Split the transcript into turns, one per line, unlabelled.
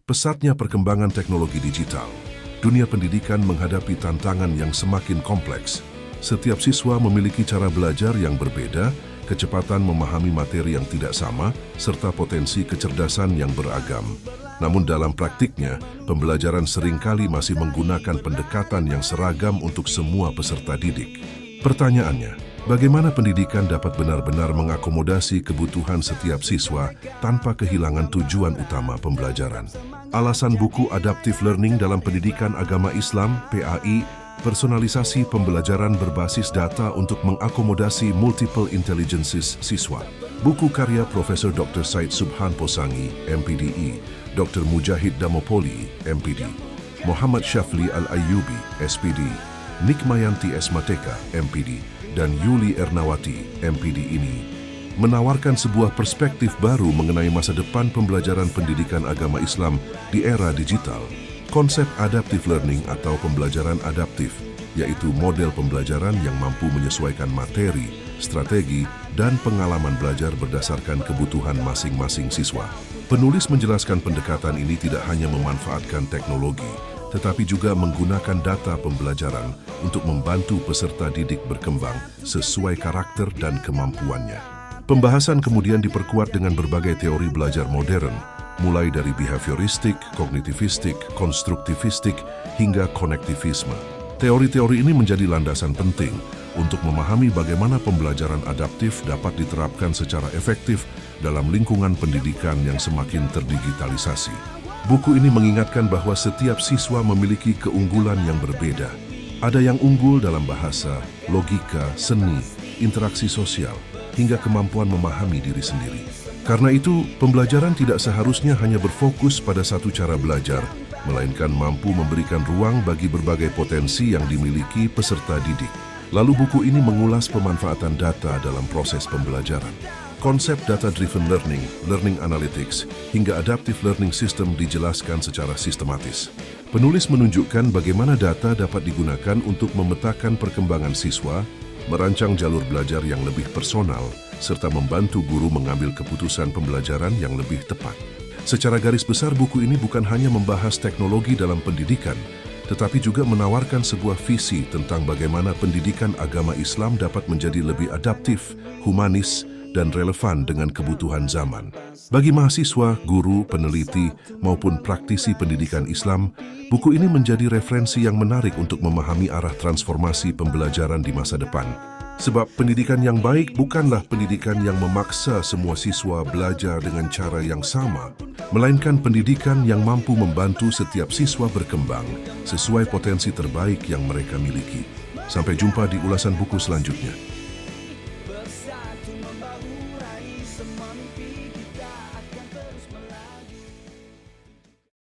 Pesatnya perkembangan teknologi digital, dunia pendidikan menghadapi tantangan yang semakin kompleks. Setiap siswa memiliki cara belajar yang berbeda, kecepatan memahami materi yang tidak sama, serta potensi kecerdasan yang beragam. Namun dalam praktiknya, pembelajaran seringkali masih menggunakan pendekatan yang seragam untuk semua peserta didik. Pertanyaannya, bagaimana pendidikan dapat benar-benar mengakomodasi kebutuhan setiap siswa tanpa kehilangan tujuan utama pembelajaran? Alasan buku Adaptive Learning dalam Pendidikan Agama Islam, PAI, personalisasi pembelajaran berbasis data untuk mengakomodasi multiple intelligences siswa. Buku karya Profesor Dr. Said Subhan Posangi, MPDI, Dr. Mujahid Damopoli, MPD, Muhammad Syafli Al-Ayyubi, SPD, Nikmayanti Esmateka, MPD, dan Yuli Ernawati, MPD ini menawarkan sebuah perspektif baru mengenai masa depan pembelajaran pendidikan agama Islam di era digital. Konsep adaptive learning atau pembelajaran adaptif, yaitu model pembelajaran yang mampu menyesuaikan materi, strategi, dan pengalaman belajar berdasarkan kebutuhan masing-masing siswa. Penulis menjelaskan pendekatan ini tidak hanya memanfaatkan teknologi, tetapi juga menggunakan data pembelajaran untuk membantu peserta didik berkembang sesuai karakter dan kemampuannya. Pembahasan kemudian diperkuat dengan berbagai teori belajar modern, mulai dari behavioristik, kognitivistik, konstruktivistik, hingga konektivisme. Teori-teori ini menjadi landasan penting untuk memahami bagaimana pembelajaran adaptif dapat diterapkan secara efektif dalam lingkungan pendidikan yang semakin terdigitalisasi. Buku ini mengingatkan bahwa setiap siswa memiliki keunggulan yang berbeda. Ada yang unggul dalam bahasa, logika, seni, interaksi sosial, hingga kemampuan memahami diri sendiri. Karena itu, pembelajaran tidak seharusnya hanya berfokus pada satu cara belajar, melainkan mampu memberikan ruang bagi berbagai potensi yang dimiliki peserta didik. Lalu buku ini mengulas pemanfaatan data dalam proses pembelajaran. Konsep data-driven learning, learning analytics, hingga adaptive learning system dijelaskan secara sistematis. Penulis menunjukkan bagaimana data dapat digunakan untuk memetakan perkembangan siswa, merancang jalur belajar yang lebih personal, serta membantu guru mengambil keputusan pembelajaran yang lebih tepat. Secara garis besar, buku ini bukan hanya membahas teknologi dalam pendidikan, tetapi juga menawarkan sebuah visi tentang bagaimana pendidikan agama Islam dapat menjadi lebih adaptif, humanis, dan relevan dengan kebutuhan zaman. Bagi mahasiswa, guru, peneliti, maupun praktisi pendidikan Islam, buku ini menjadi referensi yang menarik untuk memahami arah transformasi pembelajaran di masa depan. Sebab pendidikan yang baik bukanlah pendidikan yang memaksa semua siswa belajar dengan cara yang sama, melainkan pendidikan yang mampu membantu setiap siswa berkembang sesuai potensi terbaik yang mereka miliki. Sampai jumpa di ulasan buku selanjutnya.
Bersatu membangun raih semua mimpi kita.